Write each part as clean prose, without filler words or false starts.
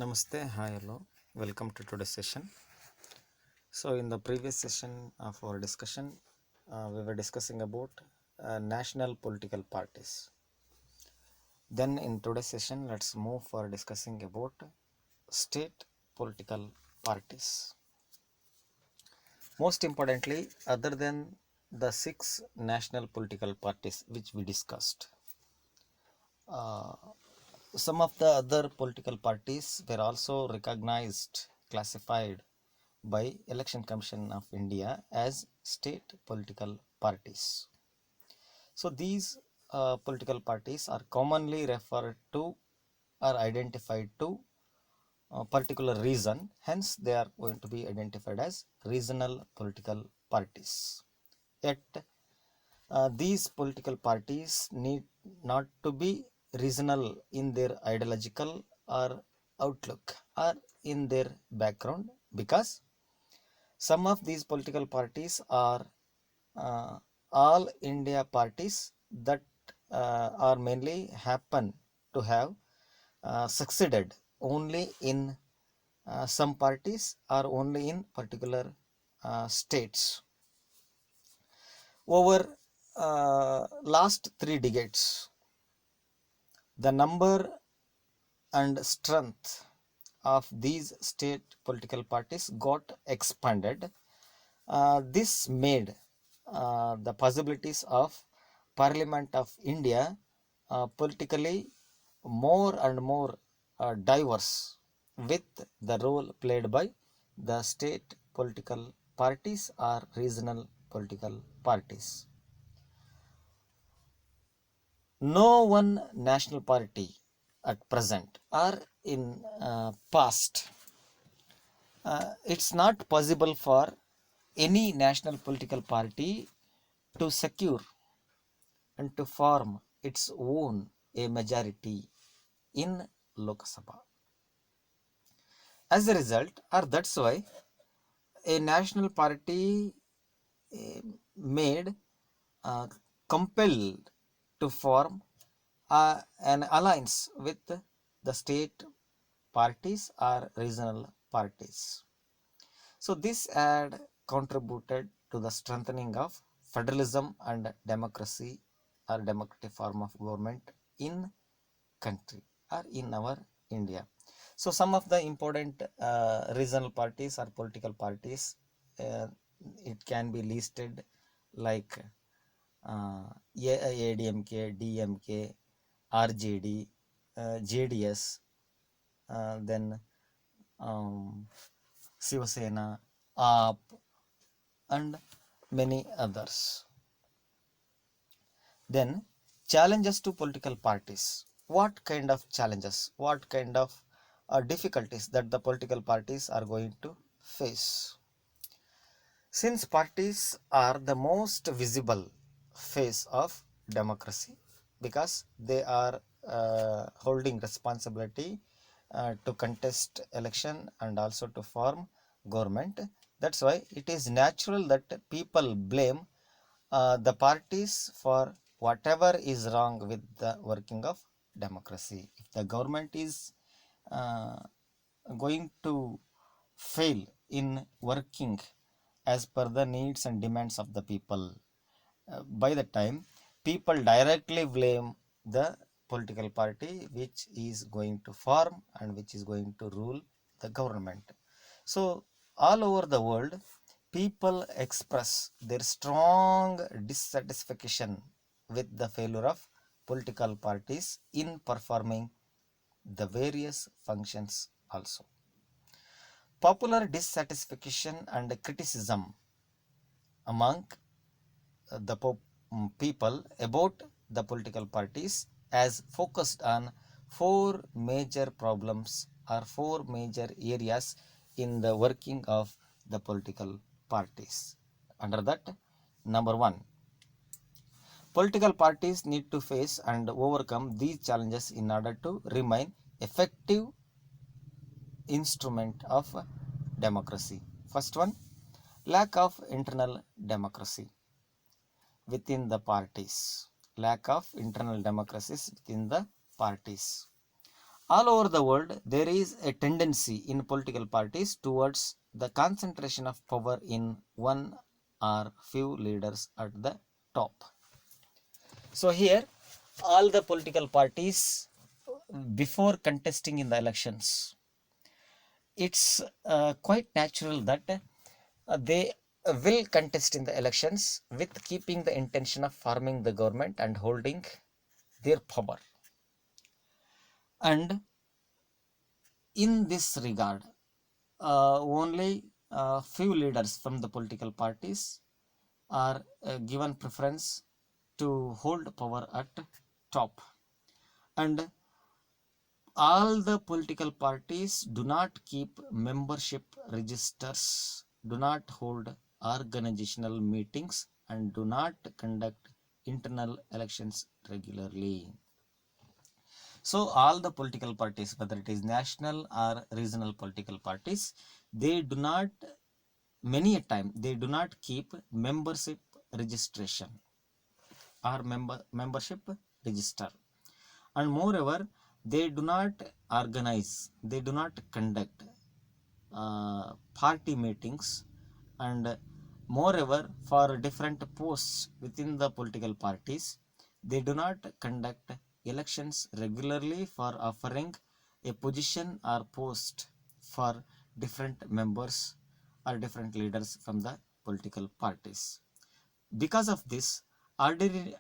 Namaste, hi, hello. Welcome to today's session. So, in the previous session of our discussion, we were discussing about national political parties. Then, in today's session, let's move for discussing about state political parties. Most importantly, other than the six national political parties which we discussed, uh, some of the other political parties were also recognized, classified by Election Commission of India as state political parties. So these political parties are commonly referred to or identified to a particular reason, hence they are going to be identified as regional political parties. Yet these political parties need not to be regional in their ideological or outlook or in their background, because some of these political parties are all India parties that are mainly happen to have succeeded only in some parties or only in particular states. Over last 3 decades, the number and strength of these state political parties got expanded. This made the possibilities of Parliament of India politically more and more diverse, with the role played by the state political parties or regional political parties. No one national party at present or in past, it's not possible for any national political party to secure and to form its own a majority in Lok Sabha. As a result, or that's why a national party uh, made uh, compelled to form an alliance with the state parties or regional parties. So this had contributed to the strengthening of federalism and democracy or democratic form of government in country or in our India. So some of the important regional parties or political parties, uh, it can be listed like ADMK, DMK, RJD, JDS, then Shiva Sena, AAP, and many others. Then, challenges to political parties. What kind of challenges, what kind of difficulties that the political parties are going to face? Since parties are the most visible face of democracy, because they are holding responsibility to contest election and also to form government, that's why it is natural that people blame the parties for whatever is wrong with the working of democracy. If the government is uh, going to fail in working as per the needs and demands of the people, by the time people directly blame the political party which is going to form and which is going to rule the government. So all over the world, people express their strong dissatisfaction with the failure of political parties in performing the various functions also. Popular dissatisfaction and criticism among people about the political parties as focused on four major problems or four major areas in the working of the political parties. Under that, number one, political parties need to face and overcome these challenges in order to remain effective instrument of democracy. First one, lack of internal democracy within the parties. Lack of internal democracies within the parties. All over the world, there is a tendency in political parties towards the concentration of power in one or few leaders at the top. So here, all the political parties, before contesting in the elections, it's quite natural that they will contest in the elections with keeping the intention of forming the government and holding their power. And in this regard, only few leaders from the political parties are given preference to hold power at top. And all the political parties do not keep membership registers, do not hold organizational meetings, and do not conduct internal elections regularly. So all the political parties, whether it is national or regional political parties, they do not, many a time, they do not keep membership registration or membership register. And moreover, they do not organize, they do not conduct party meetings, and moreover, for different posts within the political parties, they do not conduct elections regularly for offering a position or post for different members or different leaders from the political parties. Because of this, ordinary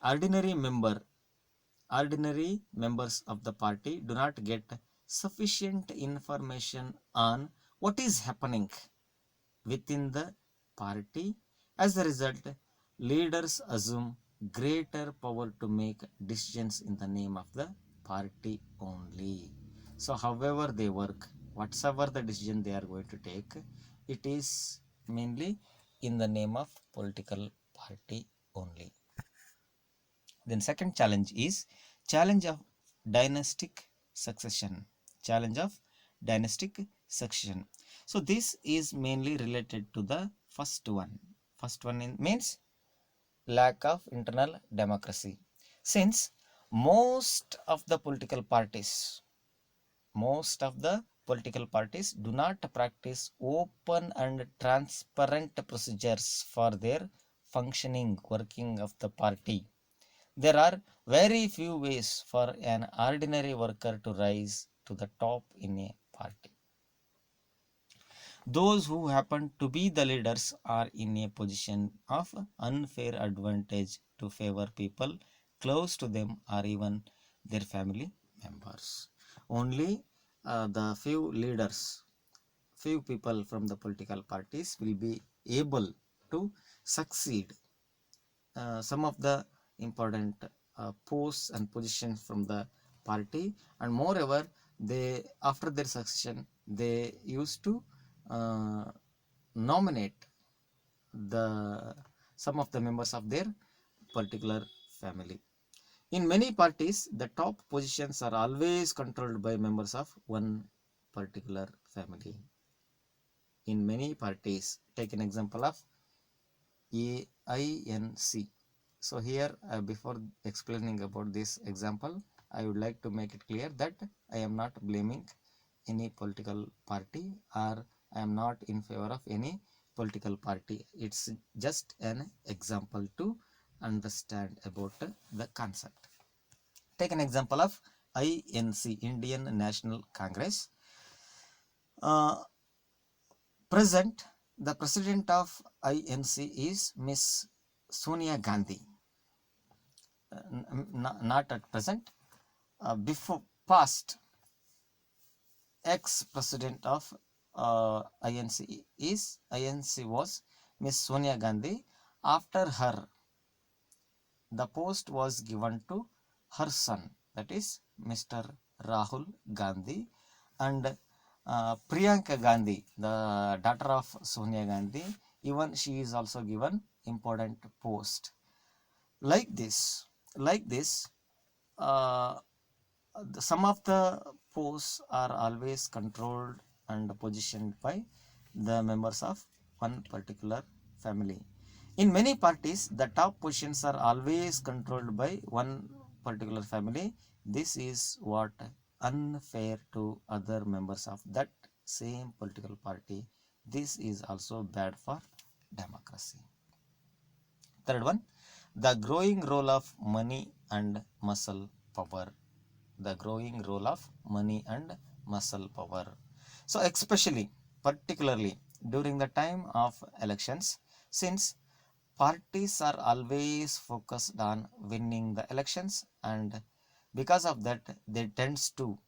members of the party do not get sufficient information on what is happening within the party. As a result, leaders assume greater power to make decisions in the name of the party only. So, however they work, whatsoever the decision they are going to take, it is mainly in the name of political party only. Then second challenge is challenge of dynastic succession. Challenge of dynastic succession. So this is mainly related to the first one. First one means lack of internal democracy. Since most of the political parties do not practice open and transparent procedures for their functioning, working of the party. There are very few ways for an ordinary worker to rise to the top in a party. Those who happen to be the leaders are in a position of unfair advantage to favor people close to them or even their family members. Only the few leaders, few people from the political parties will be able to succeed some of the important posts and positions from the party. And moreover, they, after their succession, they used to uh, nominate the some of the members of their particular family. In many parties, the top positions are always controlled by members of one particular family. In many parties, take an example of AINC. So here, before explaining about this example, I would like to make it clear that I am not blaming any political party, or I am not in favor of any political party. It's just an example to understand about the concept. Take an example of INC, Indian National Congress. Present, the president of INC is Miss Sonia Gandhi. Not at present. Before past, ex-president of INC was Miss Sonia Gandhi. After her, the post was given to her son, that is Mr. Rahul Gandhi, and Priyanka Gandhi, the daughter of Sonia Gandhi, even she is also given important post. Like this, uh, some of the posts are always controlled and positioned by the members of one particular family. In many parties, the top positions are always controlled by one particular family. This is what unfair to other members of that same political party. This is also bad for democracy. Third one, the growing role of money and muscle power. The growing role of money and muscle power. So, especially, particularly during the time of elections, since parties are always focused on winning the elections, and because of that, they tends to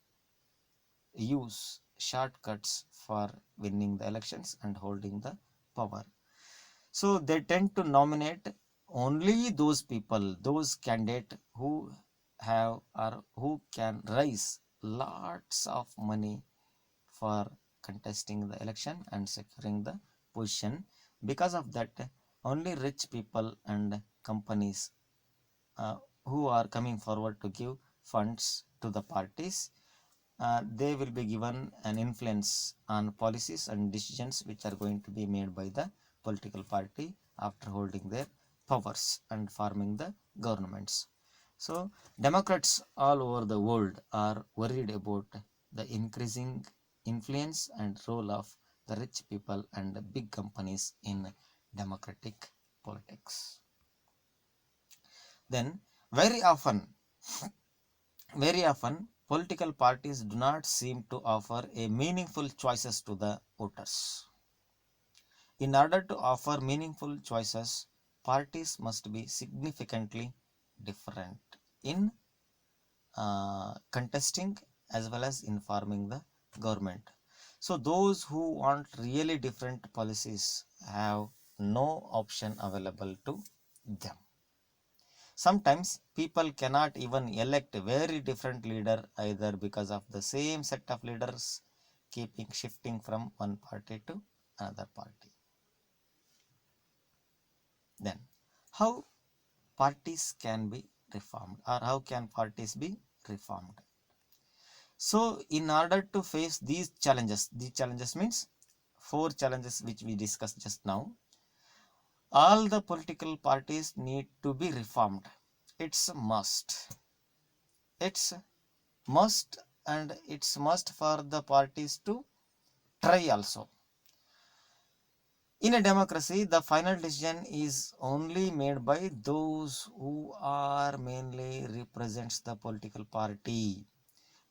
use shortcuts for winning the elections and holding the power. So they tend to nominate only those people, those candidates who have or who can raise lots of money for contesting the election and securing the position. Because of that, only rich people and companies uh, who are coming forward to give funds to the parties, they will be given an influence on policies and decisions which are going to be made by the political party after holding their powers and forming the governments. So, Democrats all over the world are worried about the increasing influence and role of the rich people and the big companies in democratic politics. Then, very often, very often, political parties do not seem to offer a meaningful choices to the voters. In order to offer meaningful choices, parties must be significantly different in contesting as well as informing the government. So those who want really different policies have no option available to them. Sometimes people cannot even elect a very different leader either because of the same set of leaders keeping shifting from one party to another party. Then, how parties can be reformed or how can parties be reformed? So, in order to face these challenges means four challenges which we discussed just now, all the political parties need to be reformed. It's a must. It's must, and it's must for the parties to try also. In a democracy, the final decision is only made by those who are mainly represents the political party.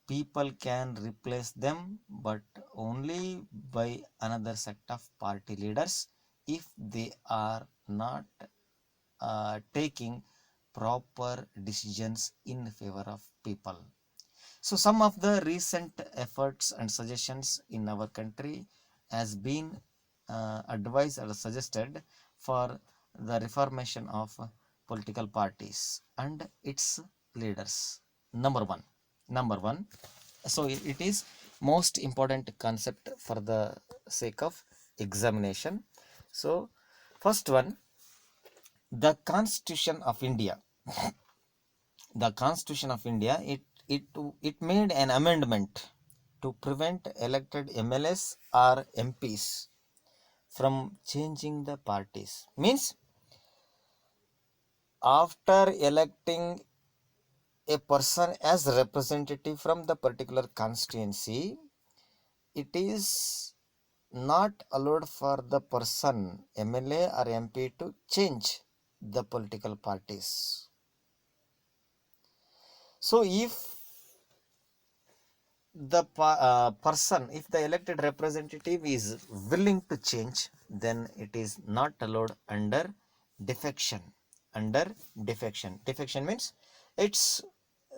People can replace them, but only by another set of party leaders if they are not taking proper decisions in favor of people. So some of the recent efforts and suggestions in our country has been advised or suggested for the reformation of political parties and its leaders. Number one. So it is most important concept for the sake of examination. So first one, the Constitution of India. The Constitution of India, it made an amendment to prevent elected MLAs or MPs from changing the parties. Means after electing a person as representative from the particular constituency, it is not allowed for the person MLA or MP to change the political parties. So if the person, if the elected representative is willing to change, then it is not allowed under defection. Under defection. Defection means it's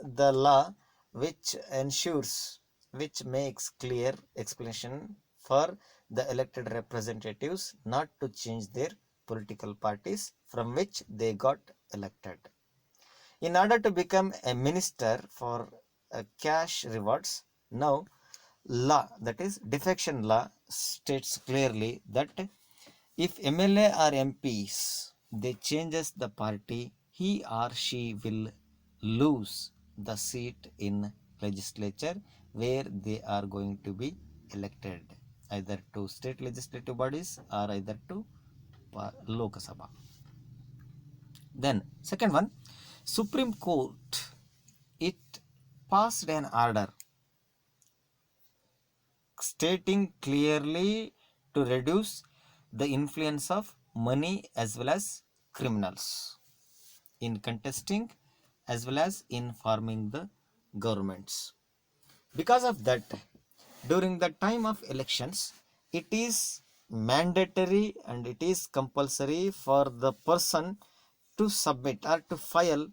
the law which ensures, which makes clear explanation for the elected representatives not to change their political parties from which they got elected. In order to become a minister for cash rewards, now law, that is defection law, states clearly that if MLA or MPs they changes the party, he or she will lose the seat in legislature where they are going to be elected, either to state legislative bodies or either to Lok Sabha. Then second one, Supreme Court, it passed an order stating clearly to reduce the influence of money as well as criminals in contesting as well as in forming the governments. Because of that, during the time of elections, it is mandatory and it is compulsory for the person to submit or to file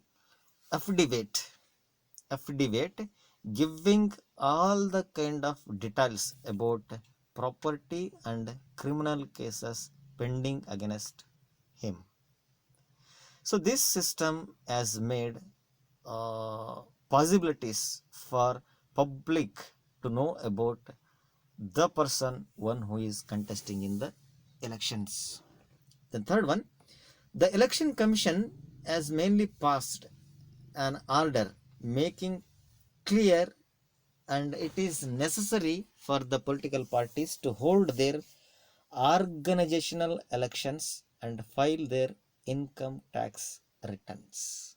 affidavit, affidavit giving all the kind of details about property and criminal cases pending against him. So this system has made possibilities for public to know about the person one who is contesting in the elections. The third one, the election commission has mainly passed an order making clear and it is necessary for the political parties to hold their organizational elections and file their income tax returns.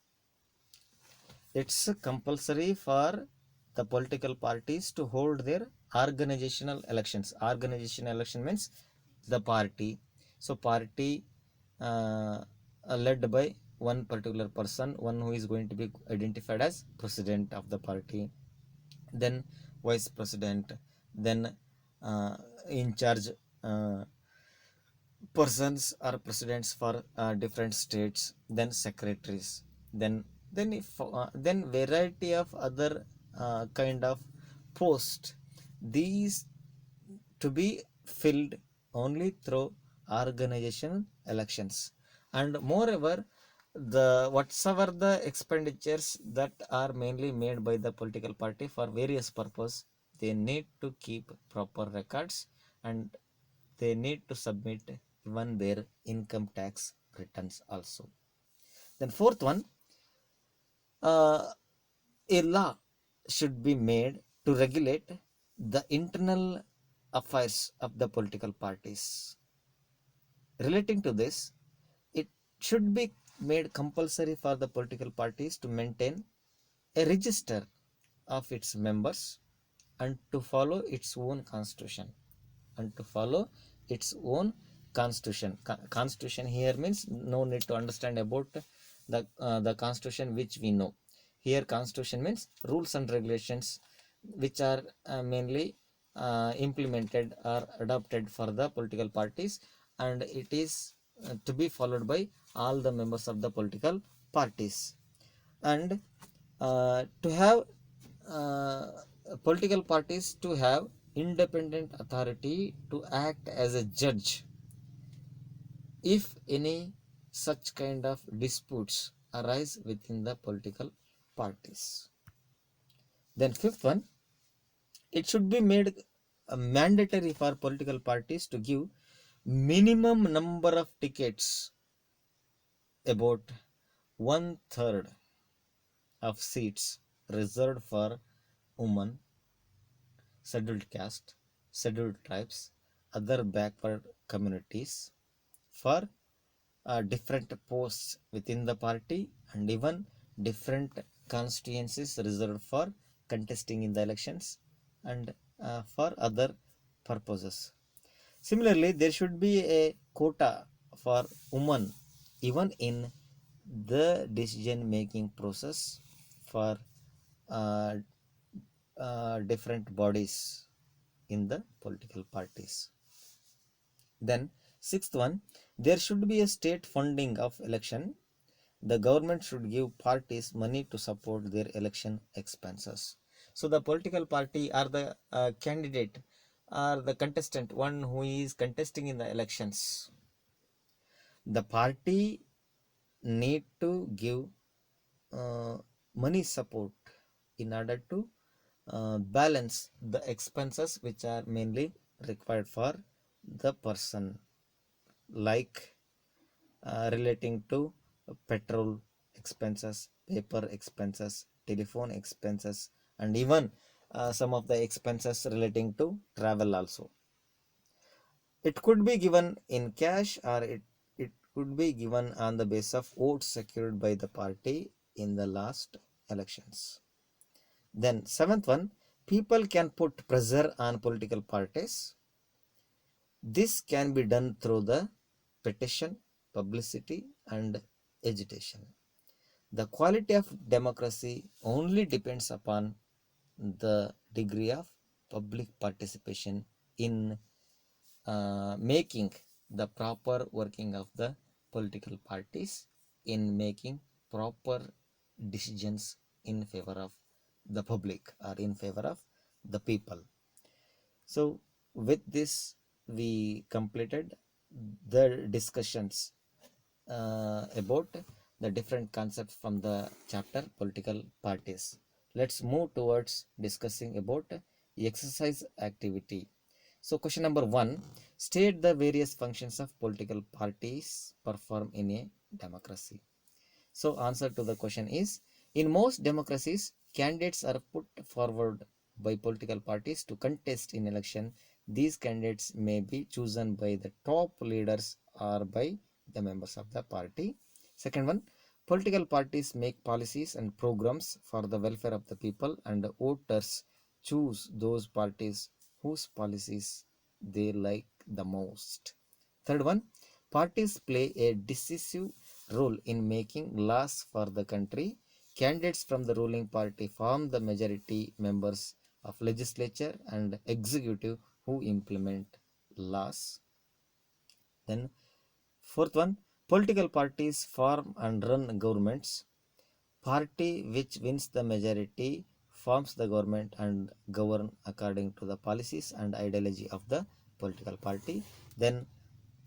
It's compulsory for the political parties to hold their organizational elections. Organizational election means the party. So party led by one particular person, one who is going to be identified as president of the party, then vice president, then in charge uh, persons or presidents for different states, then secretaries, then variety of other kind of post. These to be filled only through organization elections, and moreover, the whatsoever the expenditures that are mainly made by the political party for various purpose, they need to keep proper records and they need to submit even their income tax returns also. Then fourth one, uh, a law should be made to regulate the internal affairs of the political parties. Relating to this, it should be made compulsory for the political parties to maintain a register of its members and to follow its own constitution and to follow its own constitution. Constitution here means no need to understand about the constitution which we know. Here constitution means rules and regulations which are mainly implemented or adopted for the political parties, and it is to be followed by all the members of the political parties. And to have uh, political parties to have independent authority to act as a judge if any such kind of disputes arise within the political parties. Then fifth one, it should be made mandatory for political parties to give minimum number of tickets, about one third of seats reserved for women, scheduled caste, scheduled tribes, other backward communities for different posts within the party and even different constituencies reserved for contesting in the elections and for other purposes. Similarly, there should be a quota for women even in the decision making process for uh, different bodies in the political parties. Then sixth one, there should be a state funding of election. The government should give parties money to support their election expenses. So the political party or the candidate or the contestant, one who is contesting in the elections, the party need to give uh, money support in order to balance the expenses which are mainly required for the person, like relating to petrol expenses, paper expenses, telephone expenses, and even some of the expenses relating to travel also. It could be given in cash or it could be given on the basis of votes secured by the party in the last elections. Then seventh one, people can put pressure on political parties. This can be done through the petition, publicity, and agitation. The quality of democracy only depends upon the degree of public participation in making the proper working of the political parties, in making proper decisions in favor of the public or in favor of the people. So with this we completed the discussions about the different concepts from the chapter political parties. Let's move towards discussing about exercise activity. So question number 1, state the various functions of political parties perform in a democracy. So answer to the question is, in most democracies, candidates are put forward by political parties to contest in election. These candidates may be chosen by the top leaders or by the members of the party. Second one, political parties make policies and programs for the welfare of the people, and voters choose those parties whose policies they like the most. Third one, parties play a decisive role in making laws for the country. Candidates from the ruling party form the majority members of legislature and executive who implement laws. Then fourth one, political parties form and run governments. Party which wins the majority forms the government and govern according to the policies and ideology of the political party. Then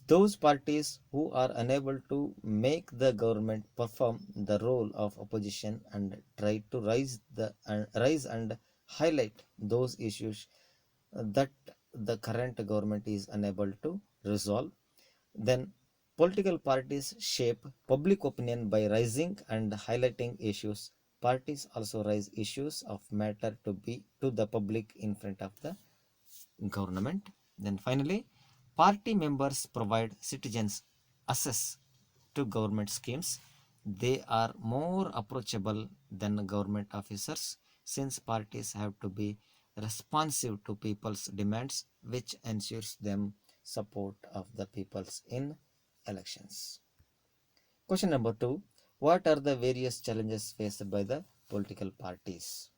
those parties who are unable to make the government perform the role of opposition and try to rise and highlight those issues that the current government is unable to resolve. Then political parties shape public opinion by raising and highlighting issues. Parties also raise issues of matter to the public in front of the government. Then finally, party members provide citizens access to government schemes. They are more approachable than government officers since parties have to be responsive to people's demands, which ensures them support of the peoples in elections. Question number 2, what are the various challenges faced by the political parties?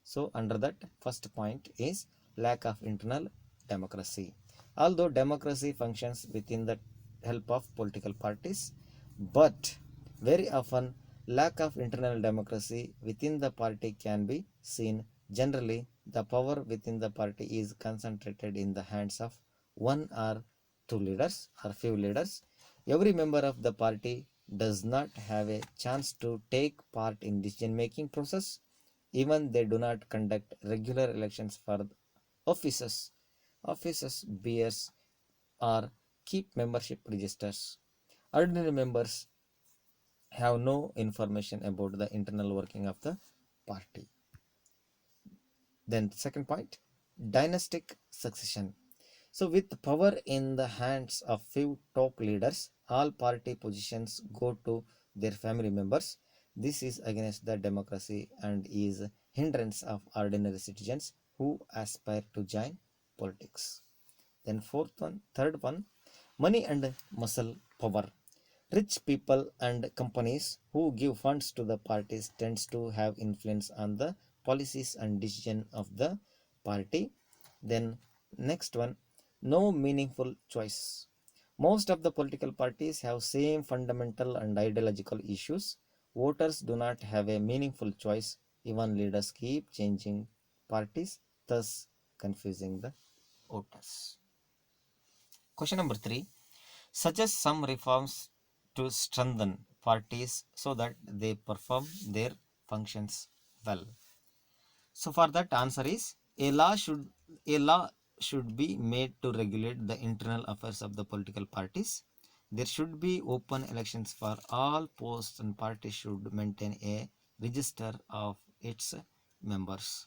So under that, first point is lack of internal democracy. Although democracy functions within the help of political parties, but very often lack of internal democracy within the party can be seen. Generally, the power within the party is concentrated in the hands of one or two leaders or few leaders. Every member of the party does not have a chance to take part in decision making process. Even they do not conduct regular elections for offices. Offices bears or keep membership registers. Ordinary members have no information about the internal working of the party. Then second point, dynastic succession. So with power in the hands of few top leaders, all party positions go to their family members. This is against the democracy and is hindrance of ordinary citizens who aspire to join politics. Then third one, money and muscle power. Rich people and companies who give funds to the parties tends to have influence on the policies and decision of the party. Then next one, no meaningful choice. Most of the political parties have same fundamental and ideological issues. Voters do not have a meaningful choice. Even leaders keep changing parties, thus confusing the voters. Question number 3, suggest some reforms to strengthen parties so that they perform their functions well. So for that answer is a law should be made to regulate the internal affairs of the political parties. There should be open elections for all posts and parties should maintain a register of its members.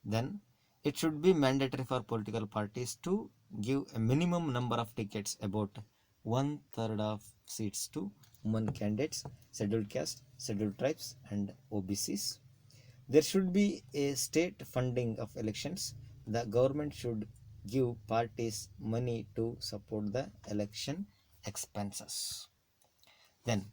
Then it should be mandatory for political parties to give a minimum number of tickets, about 1/3 of seats, to women candidates, scheduled caste, scheduled tribes, and OBCs. There should be a state funding of elections. The government should give parties money to support the election expenses. Then,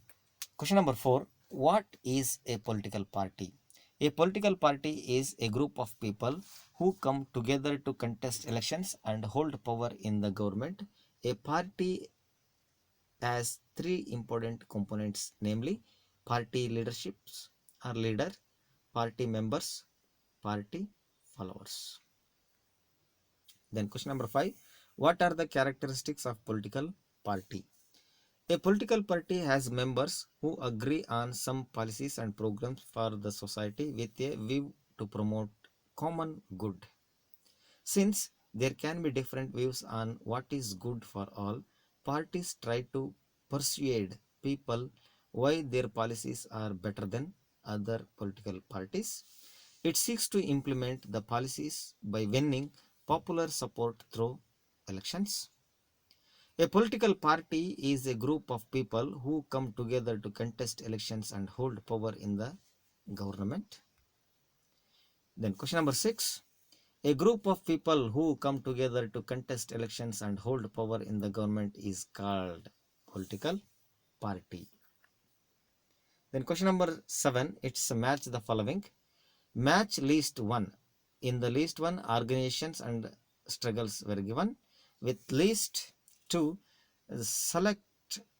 question number 4, what is a political party? A political party is a group of people who come together to contest elections and hold power in the government. A party has three important components, namely party leaderships or leader, party members, party followers. Then question number 5, what are the characteristics of political party? A political party has members who agree on some policies and programs for the society with a view to promote common good. Since there can be different views on what is good for all, parties try to persuade people why their policies are better than other political parties. It seeks to implement the policies by winning popular support through elections. A political party is a group of people who come together to contest elections and hold power in the government. Then question number 6. A group of people who come together to contest elections and hold power in the government is called political party. Then question number 7, it's match the following. Match list 1. In the list 1, organizations and struggles were given. With list 2, select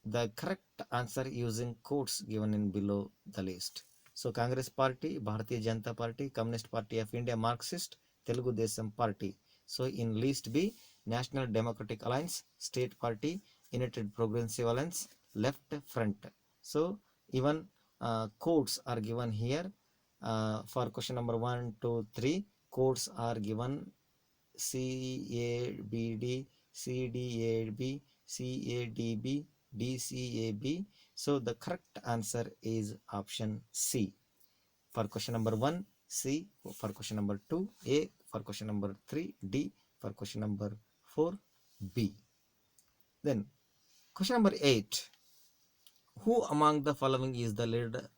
the correct answer using quotes given in below the list. So Congress Party, Bharatiya Janata Party, Communist Party of India, Marxist, Telugu Desam Party. So in list B, National Democratic Alliance, State Party, United Progressive Alliance, Left Front. So even codes are given here. For question number 1, 2, 3, codes are given CABD, CDAB, CADB, DCAB. So the correct answer is option C. For question number 1, C. For question number 2, A. For question number 3, D. For question number 4, B. Then question number 8. Who among the following is the leader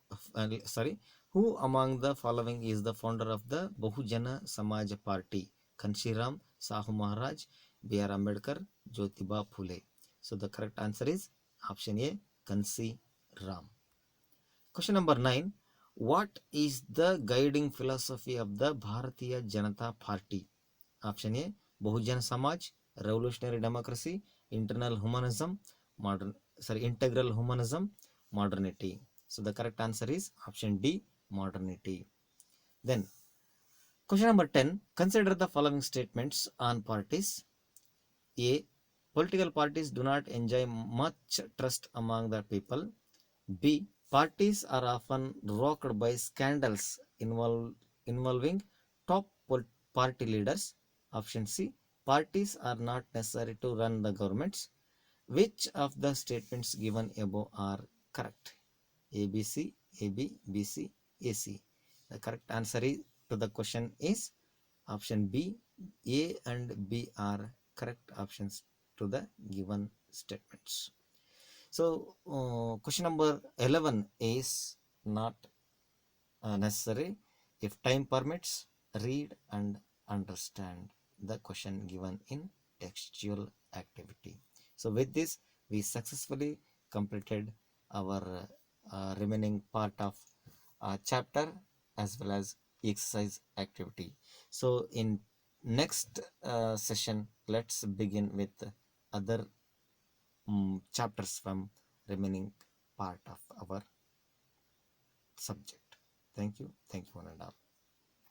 who among the following is the founder of the Bahujana Samaj Party? Kanshiram, Sahu Maharaj, B.R. Ambedkar, Jyotiba Phule. So the correct answer is option A, Kansi Ram. Question number 9. What is the guiding philosophy of the Bharatiya Janata Party? Option A, Bahujan Samaj, revolutionary democracy, integral humanism, modernity. So the correct answer is option D, modernity. Then question number 10, consider the following statements on parties. A, political parties do not enjoy much trust among the people. B, parties are often rocked by scandals involving top party leaders. Option C, parties are not necessary to run the governments. Which of the statements given above are correct? A, B, C, A, B, B, C, A, C. The correct answer to the question is option B. A and B are correct options to the given statements. So question number 11 is not necessary. If time permits, read and understand the question given in textual activity. So with this, we successfully completed our remaining part of chapter as well as exercise activity. So in next session, let's begin with other chapters from remaining part of our subject. Thank you one and all.